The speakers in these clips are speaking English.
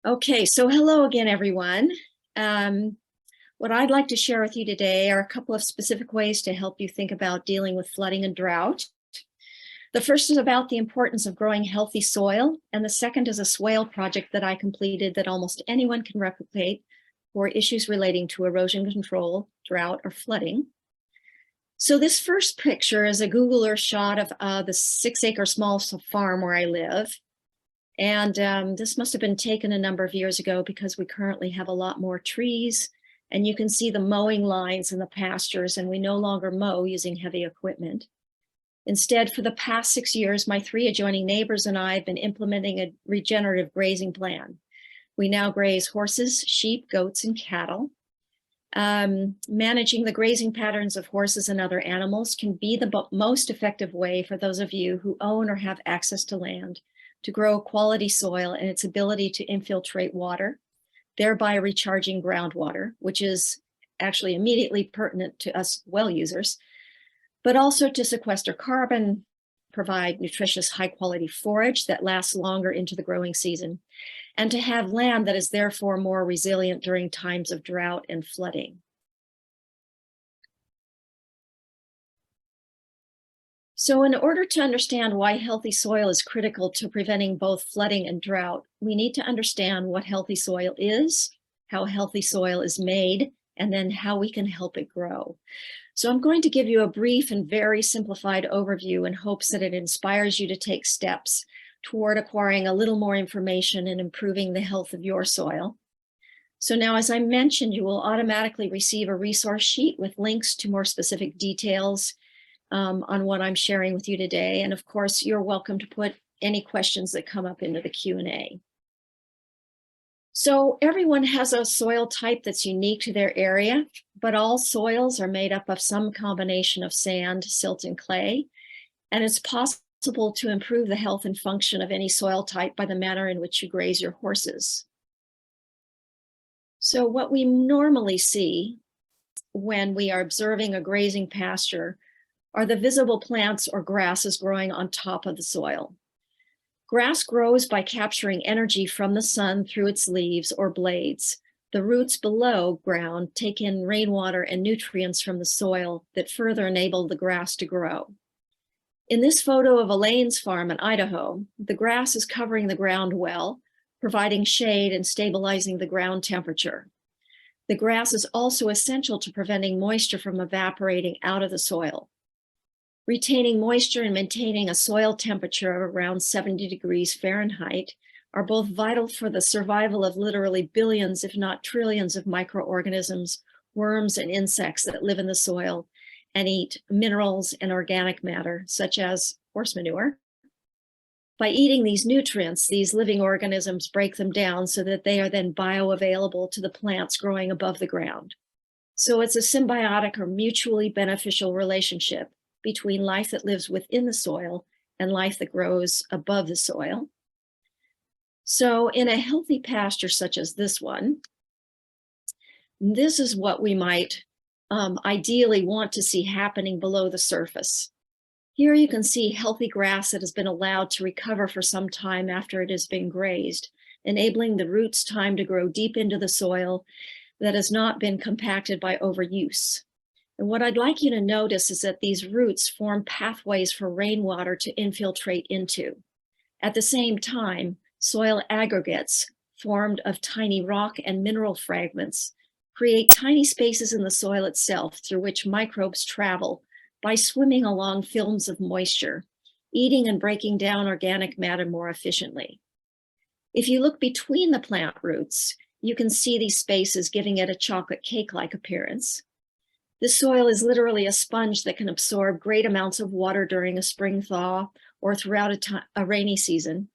Okay, so hello again, everyone. What I'd like to share with you today are a couple of specific ways to help you think about dealing with flooding and drought. The first is about the importance of growing healthy soil, and the second is a swale project that I completed that almost anyone can replicate for issues relating to erosion control, drought, or flooding. So this first picture is a Google Earth shot of the 6-acre small farm where I live. And this must have been taken a number of years ago because we currently have a lot more trees, and you can see the mowing lines in the pastures, and we no longer mow using heavy equipment. Instead, for the past 6 years, my 3 adjoining neighbors and I have been implementing a regenerative grazing plan. We now graze horses, sheep, goats, and cattle. Managing the grazing patterns of horses and other animals can be the most effective way for those of you who own or have access to land to grow quality soil and its ability to infiltrate water, thereby recharging groundwater, which is actually immediately pertinent to us well users, but also to sequester carbon, provide nutritious high-quality forage that lasts longer into the growing season, and to have land that is therefore more resilient during times of drought and flooding. So in order to understand why healthy soil is critical to preventing both flooding and drought, we need to understand what healthy soil is, how healthy soil is made, and then how we can help it grow. So I'm going to give you a brief and very simplified overview in hopes that it inspires you to take steps toward acquiring a little more information and improving the health of your soil. So now, as I mentioned, you will automatically receive a resource sheet with links to more specific details on what I'm sharing with you today. And of course, you're welcome to put any questions that come up into the Q&A. So everyone has a soil type that's unique to their area, but all soils are made up of some combination of sand, silt, and clay. And it's possible to improve the health and function of any soil type by the manner in which you graze your horses. So what we normally see when we are observing a grazing pasture are the visible plants or grasses growing on top of the soil. Grass grows by capturing energy from the sun through its leaves or blades. The roots below ground take in rainwater and nutrients from the soil that further enable the grass to grow. In this photo of Elaine's farm in Idaho, the grass is covering the ground well, providing shade and stabilizing the ground temperature. The grass is also essential to preventing moisture from evaporating out of the soil. Retaining moisture and maintaining a soil temperature of around 70 degrees Fahrenheit are both vital for the survival of literally billions, if not trillions, of microorganisms, worms, and insects that live in the soil and eat minerals and organic matter, such as horse manure. By eating these nutrients, these living organisms break them down so that they are then bioavailable to the plants growing above the ground. So it's a symbiotic or mutually beneficial relationship between life that lives within the soil and life that grows above the soil. So in a healthy pasture such as this one, this is what we might ideally want to see happening below the surface. Here you can see healthy grass that has been allowed to recover for some time after it has been grazed, enabling the roots time to grow deep into the soil that has not been compacted by overuse. And what I'd like you to notice is that these roots form pathways for rainwater to infiltrate into. At the same time, soil aggregates formed of tiny rock and mineral fragments create tiny spaces in the soil itself through which microbes travel by swimming along films of moisture, eating and breaking down organic matter more efficiently. If you look between the plant roots, you can see these spaces giving it a chocolate cake-like appearance. The soil is literally a sponge that can absorb great amounts of water during a spring thaw or throughout a rainy season,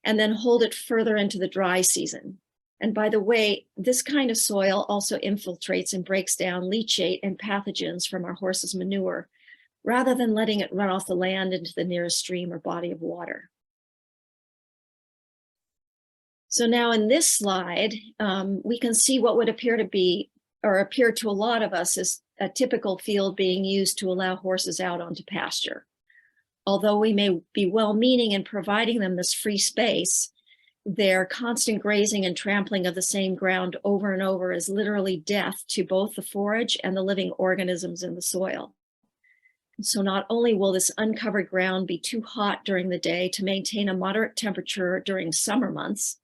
and then hold it further into the dry season. And by the way, this kind of soil also infiltrates and breaks down leachate and pathogens from our horses' manure, rather than letting it run off the land into the nearest stream or body of water. So now in this slide, we can see what would appear to be, or appear to a lot of us, as a typical field being used to allow horses out onto pasture. Although we may be well-meaning in providing them this free space, Their constant grazing and trampling of the same ground over and over is literally death to both the forage and the living organisms in the soil. So not only will this uncovered ground be too hot during the day to maintain a moderate temperature during summer months,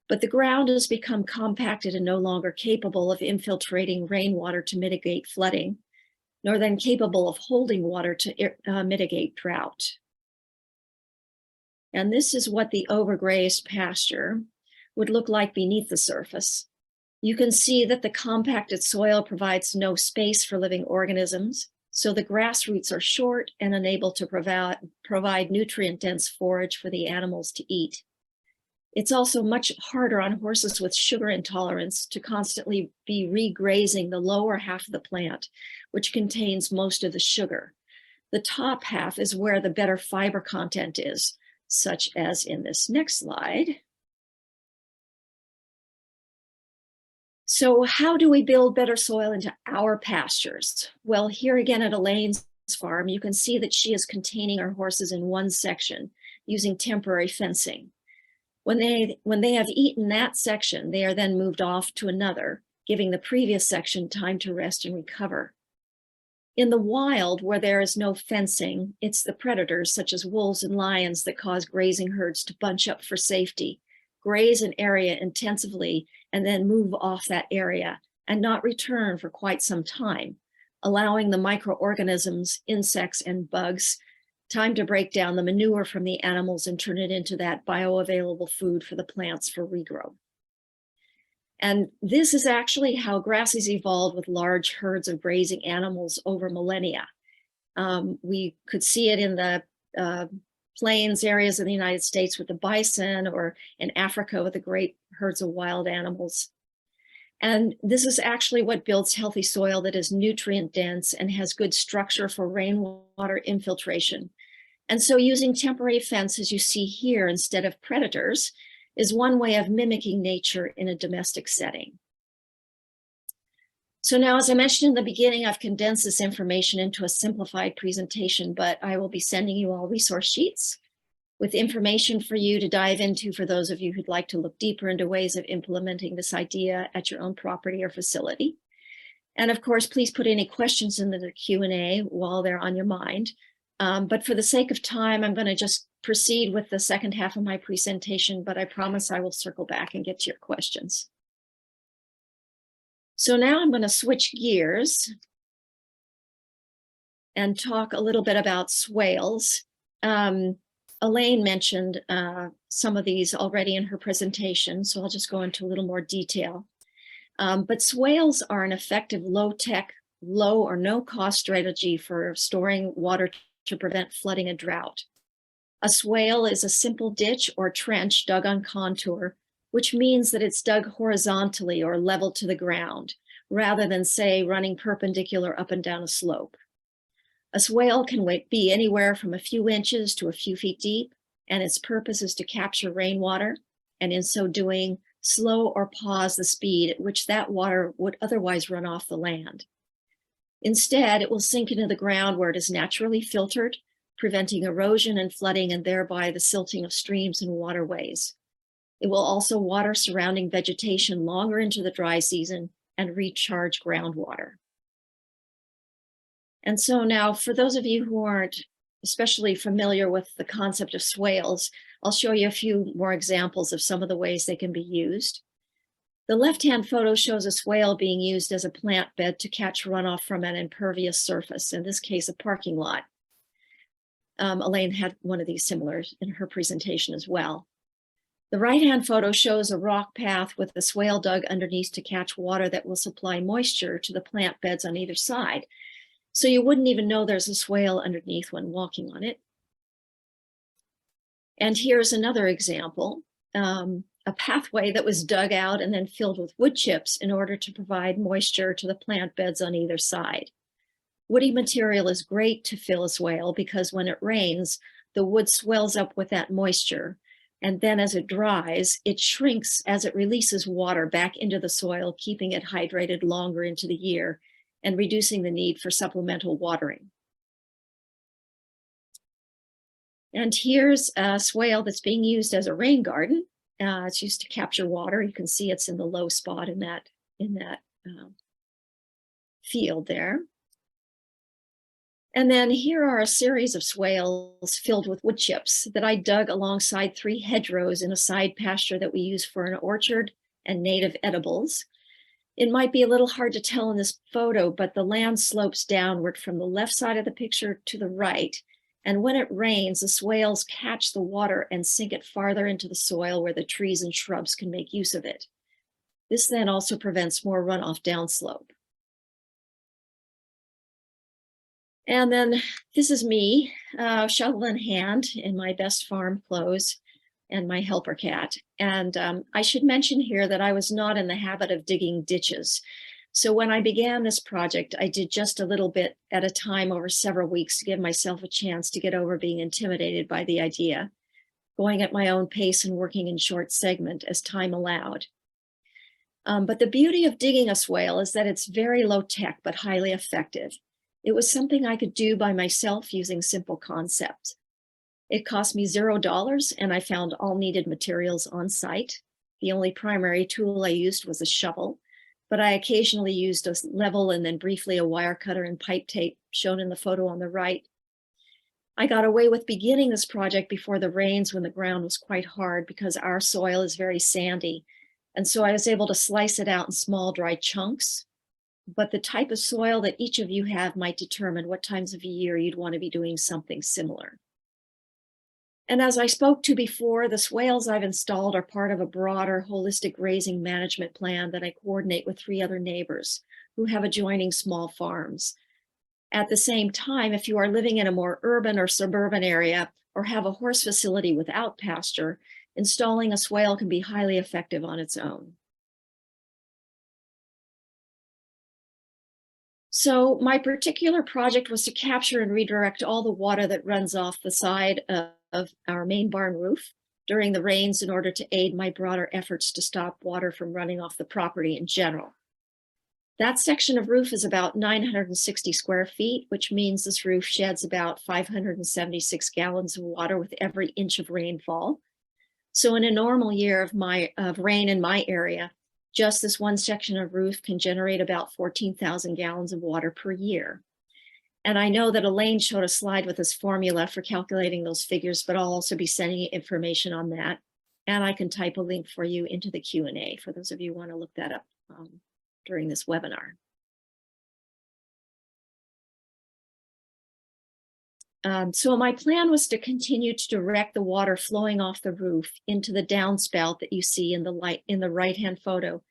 but the ground has become compacted and no longer capable of infiltrating rainwater to mitigate flooding, nor then capable of holding water to mitigate drought. And this is what the overgrazed pasture would look like beneath the surface. You can see that the compacted soil provides no space for living organisms, so the grass roots are short and unable to provide nutrient-dense forage for the animals to eat. It's also much harder on horses with sugar intolerance to constantly be regrazing the lower half of the plant, which contains most of the sugar. The top half is where the better fiber content is, such as in this next slide. So how do we build better soil into our pastures? Well, here again at Elaine's farm, you can see that she is containing her horses in one section using temporary fencing. When they have eaten that section, they are then moved off to another, giving the previous section time to rest and recover. In the wild, where there is no fencing, it's the predators such as wolves and lions that cause grazing herds to bunch up for safety, graze an area intensively, and then move off that area and not return for quite some time, allowing the microorganisms, insects, and bugs time to break down the manure from the animals and turn it into that bioavailable food for the plants for regrowth. And this is actually how grasses evolved with large herds of grazing animals over millennia. We could see it in the plains areas of the United States with the bison, or in Africa with the great herds of wild animals. And this is actually what builds healthy soil that is nutrient dense and has good structure for rainwater infiltration. And so using temporary fence, as you see here, instead of predators, is one way of mimicking nature in a domestic setting. So now, as I mentioned in the beginning, I've condensed this information into a simplified presentation, but I will be sending you all resource sheets with information for you to dive into for those of you who'd like to look deeper into ways of implementing this idea at your own property or facility. And of course, please put any questions into the Q&A while they're on your mind. But for the sake of time, I'm going to just proceed with the second half of my presentation, but I promise I will circle back and get to your questions. So now I'm going to switch gears and talk a little bit about swales. Elaine mentioned some of these already in her presentation, so I'll just go into a little more detail. But swales are an effective low-tech, low or no-cost strategy for storing water to prevent flooding and drought. A swale is a simple ditch or trench dug on contour, which means that it's dug horizontally or level to the ground, rather than, say, running perpendicular up and down a slope. A swale can be anywhere from a few inches to a few feet deep, and its purpose is to capture rainwater, and in so doing, slow or pause the speed at which that water would otherwise run off the land. Instead, it will sink into the ground where it is naturally filtered, preventing erosion and flooding and thereby the silting of streams and waterways. It will also water surrounding vegetation longer into the dry season and recharge groundwater. And so now, for those of you who aren't especially familiar with the concept of swales, I'll show you a few more examples of some of the ways they can be used. The left-hand photo shows a swale being used as a plant bed to catch runoff from an impervious surface, in this case, a parking lot. Elaine had one of these similar in her presentation as well. The right-hand photo shows a rock path with a swale dug underneath to catch water that will supply moisture to the plant beds on either side. So you wouldn't even know there's a swale underneath when walking on it. And here's another example, a pathway that was dug out and then filled with wood chips in order to provide moisture to the plant beds on either side. Woody material is great to fill a swale because when it rains, the wood swells up with that moisture. And then as it dries, it shrinks as it releases water back into the soil, keeping it hydrated longer into the year and reducing the need for supplemental watering. And here's a swale that's being used as a rain garden. It's used to capture water. You can see it's in the low spot in that field there. And then here are a series of swales filled with wood chips that I dug alongside 3 hedgerows in a side pasture that we use for an orchard and native edibles. It might be a little hard to tell in this photo, but the land slopes downward from the left side of the picture to the right. And when it rains, the swales catch the water and sink it farther into the soil where the trees and shrubs can make use of it. This then also prevents more runoff downslope. And then this is me, shovel in hand in my best farm clothes and my helper cat. And I should mention here that I was not in the habit of digging ditches. So when I began this project, I did just a little bit at a time over several weeks to give myself a chance to get over being intimidated by the idea, going at my own pace and working in short segment as time allowed. But the beauty of digging a swale is that it's very low tech, but highly effective. It was something I could do by myself using simple concepts. It cost me $0, and I found all needed materials on site. The only primary tool I used was a shovel, but I occasionally used a level and then briefly a wire cutter and pipe tape shown in the photo on the right. I got away with beginning this project before the rains when the ground was quite hard because our soil is very sandy. And so I was able to slice it out in small dry chunks. But the type of soil that each of you have might determine what times of year you'd want to be doing something similar. And as I spoke to before, the swales I've installed are part of a broader holistic grazing management plan that I coordinate with 3 other neighbors who have adjoining small farms. At the same time, if you are living in a more urban or suburban area or have a horse facility without pasture, installing a swale can be highly effective on its own. So my particular project was to capture and redirect all the water that runs off the side of our main barn roof during the rains in order to aid my broader efforts to stop water from running off the property in general. That section of roof is about 960 square feet, which means this roof sheds about 576 gallons of water with every inch of rainfall. So in a normal year of rain in my area, just this one section of roof can generate about 14,000 gallons of water per year. And I know that Elaine showed a slide with this formula for calculating those figures, but I'll also be sending you information on that. And I can type a link for you into the Q&A for those of you who want to look that up during this webinar. So my plan was to continue to direct the water flowing off the roof into the downspout that you see in the right-hand photo.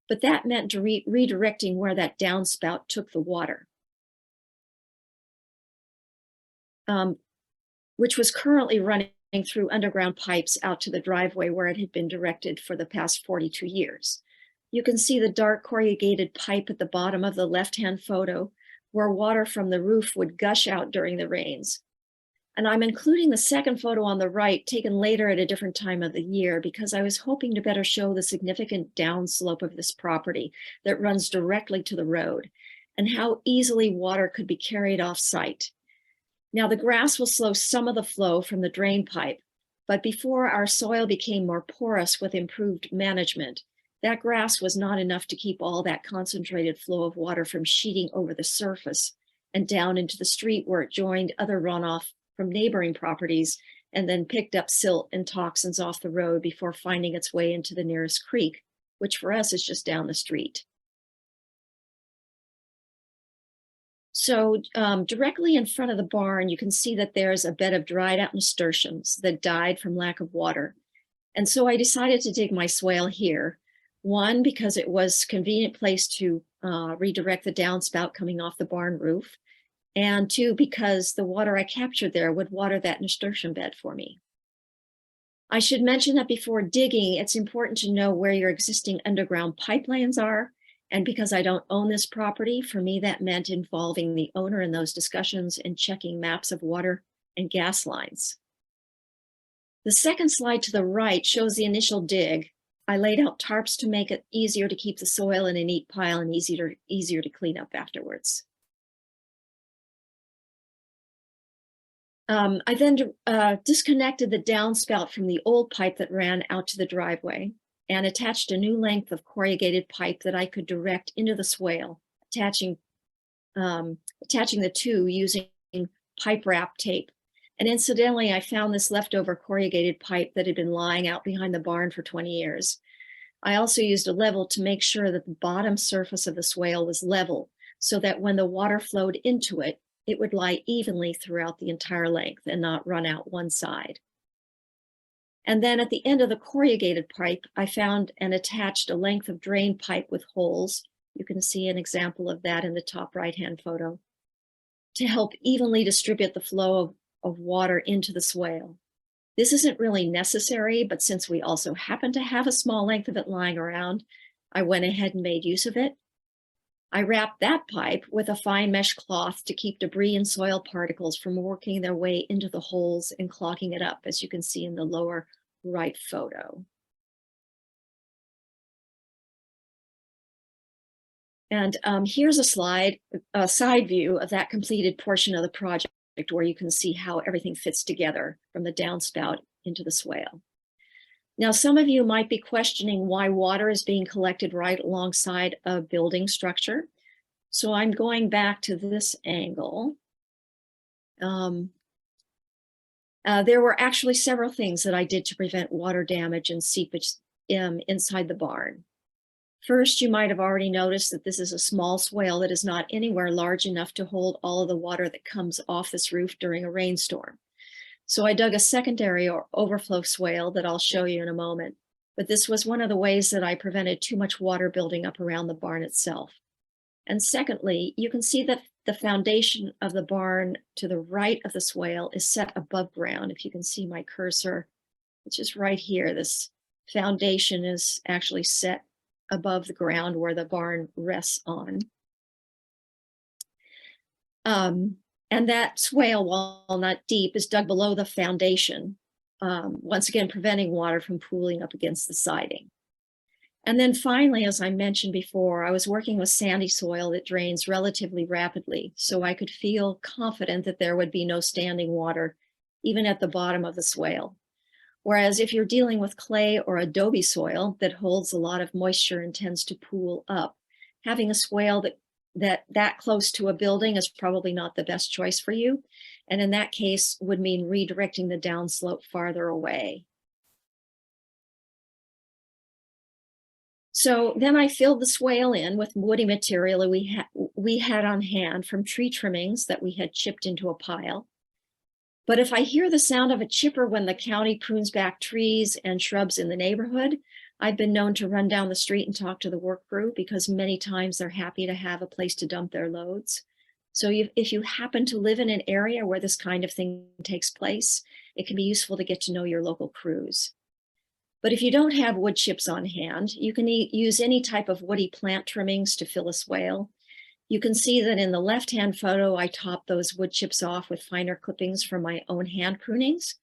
But that meant redirecting where that downspout took the water, which was currently running through underground pipes out to the driveway where it had been directed for the past 42 years. You can see the dark corrugated pipe at the bottom of the left-hand photo where water from the roof would gush out during the rains. And I'm including the second photo on the right, taken later at a different time of the year, because I was hoping to better show the significant downslope of this property that runs directly to the road and how easily water could be carried off site. Now, the grass will slow some of the flow from the drain pipe, but before our soil became more porous with improved management, that grass was not enough to keep all that concentrated flow of water from sheeting over the surface and down into the street where it joined other runoff from neighboring properties and then picked up silt and toxins off the road before finding its way into the nearest creek, which for us is just down the street. So directly in front of the barn, you can see that there's a bed of dried out nasturtiums that died from lack of water. And so I decided to dig my swale here. One, because it was a convenient place to redirect the downspout coming off the barn roof. And 2, because the water I captured there would water that nasturtium bed for me. I should mention that before digging, it's important to know where your existing underground pipelines are. And because I don't own this property, for me, that meant involving the owner in those discussions and checking maps of water and gas lines. The second slide to the right shows the initial dig. I laid out tarps to make it easier to keep the soil in a neat pile and easier to clean up afterwards. I then disconnected the downspout from the old pipe that ran out to the driveway and attached a new length of corrugated pipe that I could direct into the swale, attaching the two using pipe wrap tape. And incidentally, I found this leftover corrugated pipe that had been lying out behind the barn for 20 years. I also used a level to make sure that the bottom surface of the swale was level so that when the water flowed into it, it would lie evenly throughout the entire length and not run out one side. And then at the end of the corrugated pipe, I found and attached a length of drain pipe with holes. You can see an example of that in the top right-hand photo, to help evenly distribute the flow of water into the swale. This isn't really necessary, but since we also happen to have a small length of it lying around, I went ahead and made use of it. I wrapped that pipe with a fine mesh cloth to keep debris and soil particles from working their way into the holes and clogging it up, as you can see in the lower right photo. And here's a side view of that completed portion of the project where you can see how everything fits together from the downspout into the swale. Now, some of you might be questioning why water is being collected right alongside a building structure. So I'm going back to this angle. There were actually several things that I did to prevent water damage and seepage inside the barn. First, you might have already noticed that this is a small swale that is not anywhere large enough to hold all of the water that comes off this roof during a rainstorm. So I dug a secondary or overflow swale that I'll show you in a moment. But this was one of the ways that I prevented too much water building up around the barn itself. And secondly, you can see that the foundation of the barn to the right of the swale is set above ground. If you can see my cursor, it's just right here. This foundation is actually set above the ground where the barn rests on. And that swale, while not deep, is dug below the foundation, once again preventing water from pooling up against the siding. And then finally, as I mentioned before, I was working with sandy soil that drains relatively rapidly, so I could feel confident that there would be no standing water, even at the bottom of the swale. Whereas if you're dealing with clay or adobe soil that holds a lot of moisture and tends to pool up, having a swale that close to a building is probably not the best choice for you. And in that case would mean redirecting the downslope farther away. So then I filled the swale in with woody material that we had on hand from tree trimmings that we had chipped into a pile. But if I hear the sound of a chipper when the county prunes back trees and shrubs in the neighborhood, I've been known to run down the street and talk to the work crew because many times they're happy to have a place to dump their loads. So if you happen to live in an area where this kind of thing takes place, it can be useful to get to know your local crews. But if you don't have wood chips on hand, you can use any type of woody plant trimmings to fill a swale. You can see that in the left-hand photo, I topped those wood chips off with finer clippings from my own hand prunings.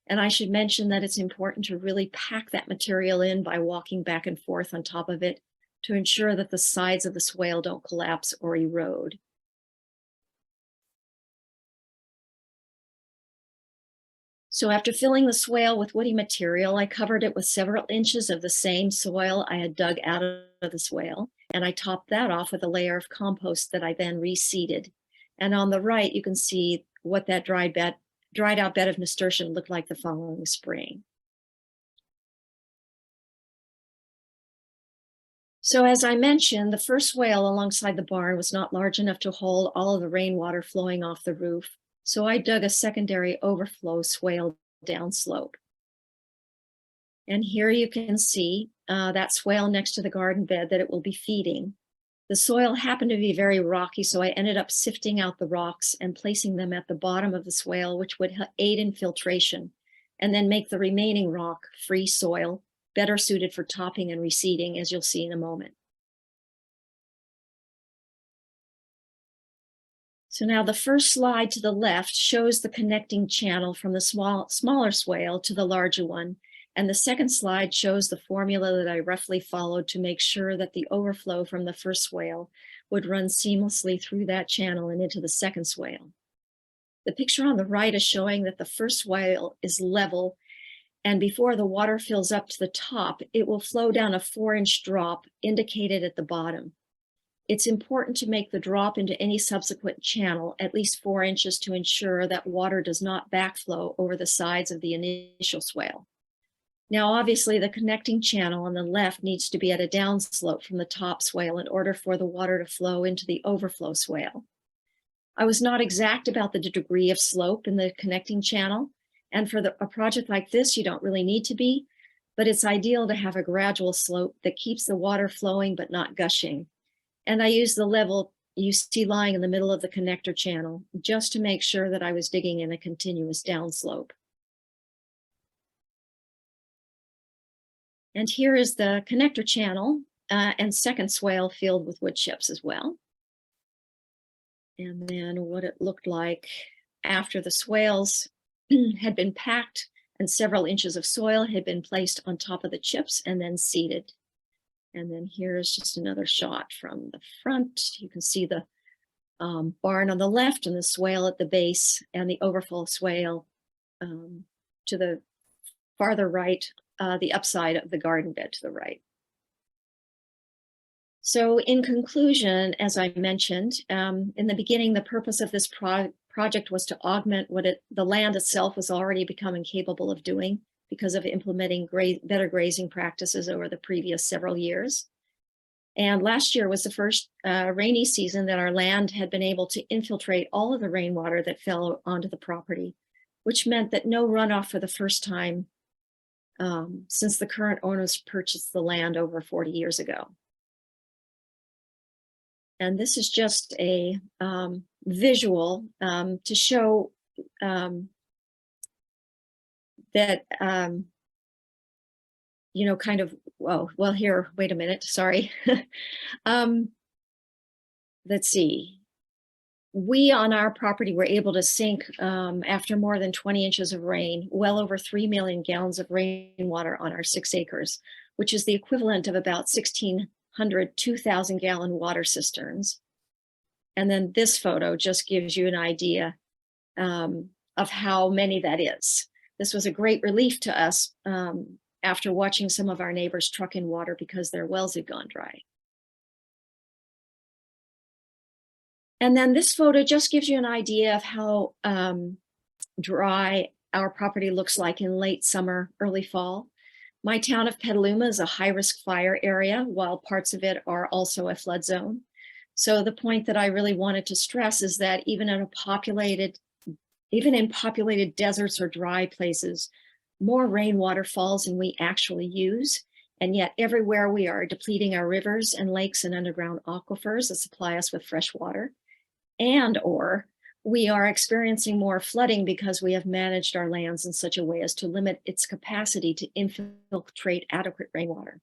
And I should mention that it's important to really pack that material in by walking back and forth on top of it to ensure that the sides of the swale don't collapse or erode. So after filling the swale with woody material, I covered it with several inches of the same soil I had dug out of the swale, and I topped that off with a layer of compost that I then reseeded. And on the right, you can see what that dried out bed of nasturtium looked like the following spring. So as I mentioned, the first swale alongside the barn was not large enough to hold all of the rainwater flowing off the roof. So I dug a secondary overflow swale downslope. And here you can see that swale next to the garden bed that it will be feeding. The soil happened to be very rocky, so I ended up sifting out the rocks and placing them at the bottom of the swale, which would aid in filtration, and then make the remaining rock free soil, better suited for topping and reseeding, as you'll see in a moment. So now the first slide to the left shows the connecting channel from the smaller swale to the larger one. And the second slide shows the formula that I roughly followed to make sure that the overflow from the first swale would run seamlessly through that channel and into the second swale. The picture on the right is showing that the first swale is level, and before the water fills up to the top, it will flow down a 4-inch drop indicated at the bottom. It's important to make the drop into any subsequent channel at least 4 inches to ensure that water does not backflow over the sides of the initial swale. Now, obviously, the connecting channel on the left needs to be at a downslope from the top swale in order for the water to flow into the overflow swale. I was not exact about the degree of slope in the connecting channel, and for a project like this, you don't really need to be, but it's ideal to have a gradual slope that keeps the water flowing but not gushing. And I used the level you see lying in the middle of the connector channel just to make sure that I was digging in a continuous downslope. And here is the connector channel and second swale filled with wood chips as well. And then what it looked like after the swales had been packed and several inches of soil had been placed on top of the chips and then seeded. And then here's just another shot from the front. You can see the barn on the left and the swale at the base and the overflow swale to the farther right, the upside of the garden bed to the right. So in conclusion, as I mentioned, in the beginning, the purpose of this project was to augment what the land itself was already becoming capable of doing because of implementing better grazing practices over the previous several years. And last year was the first rainy season that our land had been able to infiltrate all of the rainwater that fell onto the property, which meant that no runoff for the first time since the current owners purchased the land over 40 years ago. And this is just a visual to show that, you know, kind of, well, here, wait a minute, sorry. Let's see. We on our property were able to sink, after more than 20 inches of rain, well over 3 million gallons of rainwater on our 6 acres, which is the equivalent of about 1,600 2,000-gallon water cisterns. And then this photo just gives you an idea of how many that is. This was a great relief to us after watching some of our neighbors truck in water because their wells had gone dry. And then this photo just gives you an idea of how dry our property looks like in late summer, early fall. My town of Petaluma is a high-risk fire area, while parts of it are also a flood zone. So the point that I really wanted to stress is that even in populated deserts or dry places, more rainwater falls than we actually use. And yet everywhere we are depleting our rivers and lakes and underground aquifers that supply us with fresh water. Or we are experiencing more flooding because we have managed our lands in such a way as to limit its capacity to infiltrate adequate rainwater.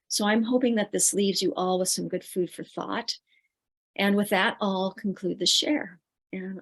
So I'm hoping that this leaves you all with some good food for thought. And with that, I'll conclude the share. And